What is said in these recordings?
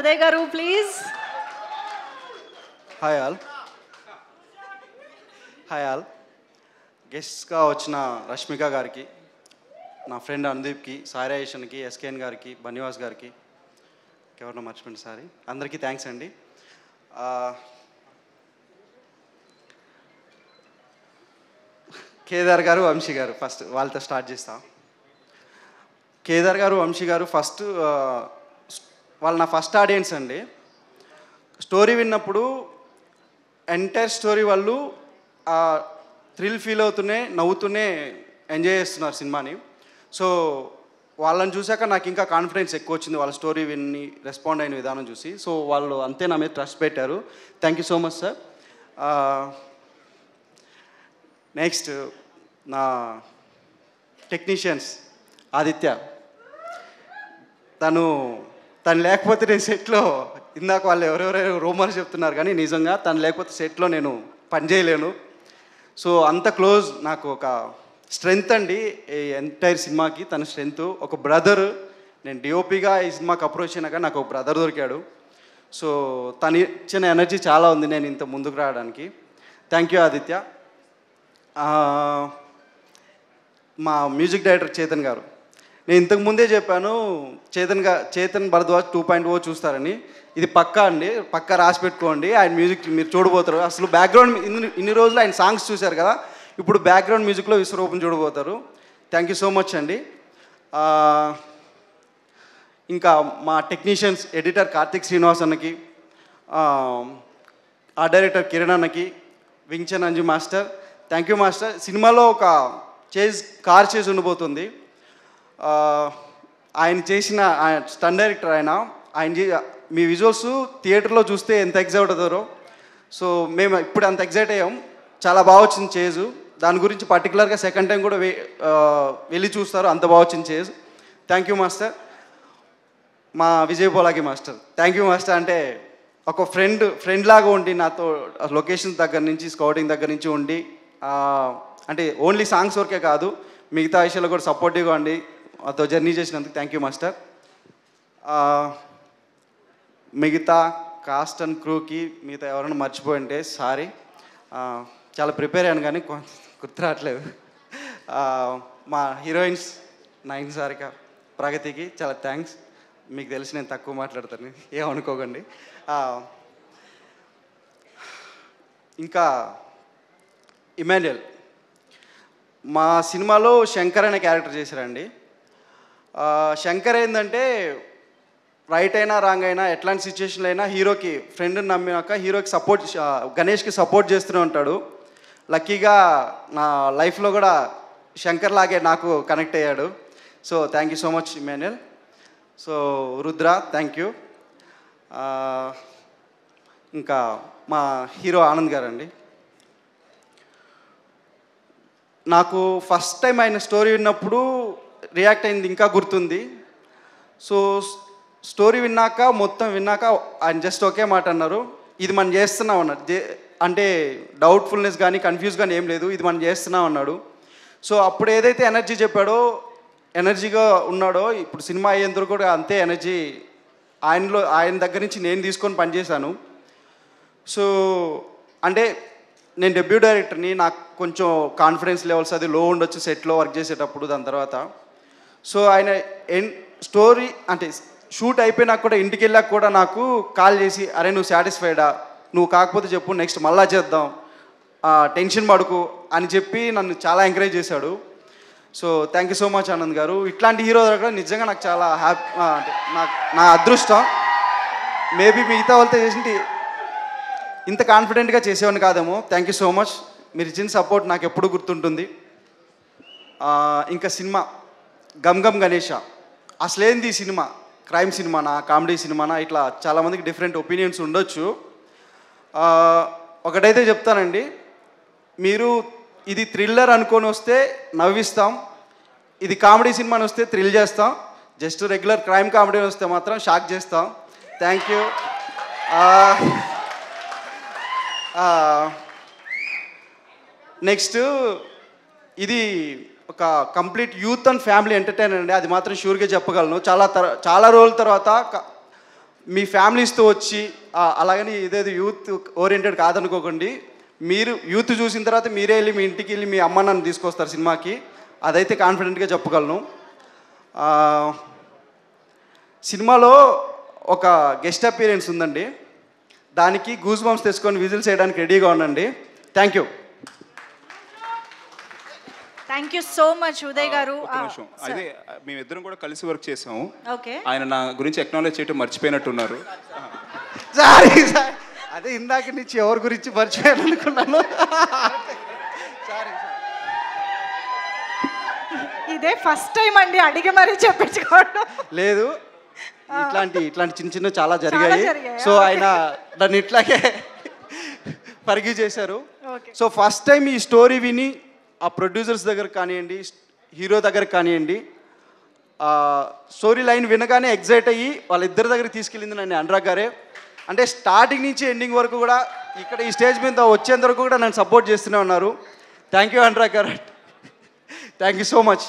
ఉదయ్ గారు please. Hi all గెస్ట్గా వచ్చిన రష్మిక గారికి, నా ఫ్రెండ్ అనుదీప్కి, సాయిరాయేషన్కి, ఎస్కేఎన్ గారికి, బన్నివాస్ గారికి, ఎవరినో మర్చిపోండి సారీ, అందరికీ థ్యాంక్స్ అండి. కేదార్ గారు, వంశీ గారు, ఫస్ట్ వాళ్ళతో స్టార్ట్ చేస్తాం. కేదార్ గారు, వంశీ గారు ఫస్ట్ వాళ్ళు నా ఫస్ట్ ఆడియన్స్ అండి. స్టోరీ విన్నప్పుడు ఎంటైర్ స్టోరీ వాళ్ళు థ్రిల్ ఫీల్ అవుతూనే నవ్వుతూనే ఎంజాయ్ చేస్తున్నారు సినిమాని. సో వాళ్ళని చూశాక నాకు ఇంకా కాన్ఫిడెన్స్ ఎక్కువ వచ్చింది, వాళ్ళ స్టోరీ విని రెస్పాండ్ అయిన విధానం చూసి. సో వాళ్ళు అంతే నా మీద ట్రస్ట్ పెట్టారు. Thank you so much sir. Next నా టెక్నీషియన్స్ ఆదిత్య, తను లేకపోతే నేను సెట్లో, ఇందాక వాళ్ళు ఎవరెవరో రూమర్స్ చెప్తున్నారు కానీ నిజంగా తను లేకపోతే సెట్లో నేను పనిచేయలేను. సో అంత క్లోజ్, నాకు ఒక స్ట్రెంగ్త్ అండి ఈ ఎంటైర్ సినిమాకి. తన స్ట్రెంగ్త్ ఒక బ్రదర్. నేను డిఓపిగా ఈ సినిమాకి అప్రోచ్ అయినాక నాకు ఒక బ్రదర్ దొరికాడు. సో తను ఇచ్చిన ఎనర్జీ చాలా ఉంది నేను ఇంత ముందుకు రావడానికి. Thank you Aditya. మా మ్యూజిక్ డైరెక్టర్ చేతన్ గారు, నేను ఇంతకు ముందే చెప్పాను చేతన్ భరద్వాజ్ 2.0 చూస్తారని. ఇది పక్కా అండి, పక్కా రాసి పెట్టుకోండి. ఆయన మ్యూజిక్ మీరు చూడబోతారు. అసలు బ్యాక్గ్రౌండ్ ఇన్ని రోజులు ఆయన సాంగ్స్ చూశారు కదా, ఇప్పుడు బ్యాక్గ్రౌండ్ మ్యూజిక్లో విశ్వరూపం చూడబోతారు. థ్యాంక్ యూ సో మచ్ అండి. ఇంకా మా టెక్నీషియన్స్, ఎడిటర్ కార్తిక్ శ్రీనివాస్ అన్నకి, డైరెక్టర్ కిరణ్ అన్నకి, Wing Chun Anju master, thank you master. సినిమాలో ఒక కార్ చేజ్ ఉండబోతుంది. ఆయన చేసిన స్టన్ డైరెక్టర్ ఆయన మీ విజువల్స్ థియేటర్లో చూస్తే ఎంత ఎగ్జైట్ అవుతారో, సో మేము ఇప్పుడు అంత ఎగ్జైట్ అయ్యాం. చాలా బాగా వచ్చింది చేజు. దాని గురించి పర్టికులర్గా సెకండ్ టైం కూడా వెళ్ళి చూస్తారు, అంత బాగా వచ్చింది చేజ్. Thank you master. మా Vijay Polaki master, thank you master. అంటే ఒక ఫ్రెండ్ లాగా ఉండి నాతో లొకేషన్ దగ్గర నుంచి, స్కౌటింగ్ దగ్గర నుంచి ఉండి, అంటే ఓన్లీ సాంగ్స్ వరకే కాదు మిగతా విషయాలు కూడా సపోర్టివ్గా ఉండి అతో జర్నీ చేసినందుకు థ్యాంక్ యూ మాస్టర్. మిగతా కాస్ట్ అండ్ క్రూకి మిగతా ఎవరైనా మర్చిపోయింటే సారీ. చాలా ప్రిపేర్ అయ్యాను కానీ గుర్తు రావట్లేదు. మా హీరోయిన్స్ నైన్ సారిక, ప్రగతికి చాలా థ్యాంక్స్. మీకు తెలిసి నేను తక్కువ మాట్లాడతాను, ఏమనుకోకండి. ఇంకా ఇమాన్యుయల్, మా సినిమాలో శంకర్ అనే క్యారెక్టర్ చేశారండి. శంకర్ ఏంటంటే రైట్ అయినా రాంగ్ అయినా ఎట్లాంటి సిచ్యువేషన్లో అయినా హీరోకి ఫ్రెండ్ని నమ్మినాక హీరోకి సపోర్ట్, గణేష్కి సపోర్ట్ చేస్తూనే ఉంటాడు. లక్కీగా నా లైఫ్లో కూడా శంకర్ లాగే నాకు కనెక్ట్ అయ్యాడు. So thank you so much Emmanuel. So Rudra, thank you. ఇంకా మా హీరో ఆనంద్ గారు అండి, నాకు ఫస్ట్ టైం ఆయన స్టోరీ విన్నప్పుడు రియాక్ట్ అయింది ఇంకా గుర్తుంది. సో స్టోరీ విన్నాక మొత్తం విన్నాక ఆయన జస్ట్ ఒకే మాట అన్నారు, ఇది మనం చేస్తున్నాం అన్నారు. అంటే డౌట్ఫుల్నెస్ కానీ కన్ఫ్యూజ్ కానీ ఏం లేదు, ఇది మనం చేస్తున్నాం అన్నాడు. సో అప్పుడు ఏదైతే ఎనర్జీ చెప్పాడో, ఎనర్జీగా ఉన్నాడో, ఇప్పుడు సినిమా అయ్యేందుకు కూడా అంతే ఎనర్జీ ఆయన దగ్గర నుంచి నేను తీసుకొని పనిచేశాను. సో అంటే నేను డెబ్యూ డైరెక్టర్ని, నాకు కొంచెం కాన్ఫిడెన్స్ లెవెల్స్ అది లో ఉండొచ్చు సెట్లో వర్క్ చేసేటప్పుడు. దాని తర్వాత సో ఆయన స్టోరీ అంటే షూట్ అయిపోయినాక కూడా ఇంటికి వెళ్ళాక కూడా నాకు కాల్ చేసి, అరే నువ్వు సాటిస్ఫైడా, నువ్వు కాకపోతే చెప్పు నెక్స్ట్ మళ్ళా చేద్దాం, టెన్షన్ పడుకు అని చెప్పి నన్ను చాలా ఎంకరేజ్ చేశాడు. So thank you so much Anand గారు. ఇట్లాంటి హీరో దగ్గర నిజంగా నాకు చాలా హ్యాపీ, అంటే నా అదృష్టం. మేబీ మిగతా వాళ్ళతో చేసింటి ఇంత కాన్ఫిడెంట్గా చేసేవాడిని కాదేమో. Thank you so much. మీరు ఇచ్చిన సపోర్ట్ నాకు ఎప్పుడు గుర్తుంటుంది. ఇంకా సినిమా గమ్ గమ్ గణేష, అసలేంది ఈ సినిమా, క్రైమ్ సినిమానా, కామెడీ సినిమానా, ఇట్లా చాలామందికి డిఫరెంట్ ఒపీనియన్స్ ఉండొచ్చు. ఒకటైతే చెప్తానండి, మీరు ఇది థ్రిల్లర్ అనుకొని వస్తే నవ్విస్తాం, ఇది కామెడీ సినిమాని వస్తే థ్రిల్ చేస్తాం, జస్ట్ రెగ్యులర్ క్రైమ్ కామెడీ వస్తే మాత్రం షాక్ చేస్తాం. Thank you. నెక్స్ట్ ఇది ఒక complete youth and family entertainer అండి, అది మాత్రం షూర్గా చెప్పగలను. చాలా రోజుల తర్వాత మీ ఫ్యామిలీస్తో వచ్చి అలాగని ఇదేదో యూత్ ఓరియంటెడ్ కాదనుకోకండి. మీరు యూత్ చూసిన తర్వాత మీరే వెళ్ళి మీ ఇంటికి వెళ్ళి మీ అమ్మ నన్ను తీసుకొస్తారు సినిమాకి, అదైతే కాన్ఫిడెంట్గా చెప్పగలను. సినిమాలో ఒక గెస్ట్ అపీరెన్స్ ఉందండి, దానికి గూస్ బంప్స్ తెచ్చుకొని విజిల్స్ చేయడానికి రెడీగా ఉండండి. Thank you. Thank you so much Uday గారు. అదే మేమిద్దరం కూడా కలిసి వర్క్ చేసాము. ఓకే, ఆయన నా గురించి ఎక్నాలెడ్జ్ చేయటం మర్చిపోయినట్టున్నారు. సారీ సార్, అదే ఇందాక నుంచి ఎవరి గురించి మర్చిపోయాను అనుకున్నాను. ఇదే ఫస్ట్ టైం అండి అడిగి మరీ చెప్పించుకోవడం. లేదు, ఇట్లాంటి చిన్న చిన్న చాలా జరిగాయి. సో ఆయన దాన్ని ఇట్లాగే పరిగి చేశారు. సో ఫస్ట్ టైం ఈ స్టోరీ విని ఆ ప్రొడ్యూసర్స్ దగ్గర కానివ్వండి, హీరో దగ్గర కానివ్వండి, స్టోరీ లైన్ వినగానే ఎగ్జైట్ అయ్యి వాళ్ళిద్దరి దగ్గర తీసుకెళ్ళింది నన్ను అనురాగ్ గారే. అంటే స్టార్టింగ్ నుంచి ఎండింగ్ వరకు కూడా ఇక్కడ ఈ స్టేజ్ మీద వచ్చేంత వరకు కూడా నన్ను సపోర్ట్ చేస్తూనే ఉన్నారు. థ్యాంక్ యూ అనురాగ్ గారు, థ్యాంక్ యూ సో మచ్.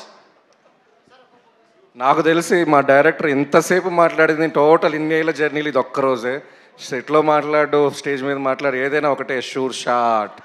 నాకు తెలిసి మా డైరెక్టర్ ఇంతసేపు మాట్లాడింది టోటల్ ఇన్నేళ్ళ జర్నీలు ఇది ఒక్కరోజే. సెట్లో మాట్లాడు, స్టేజ్ మీద మాట్లాడు, ఏదైనా ఒకటే షూర్ షాట్.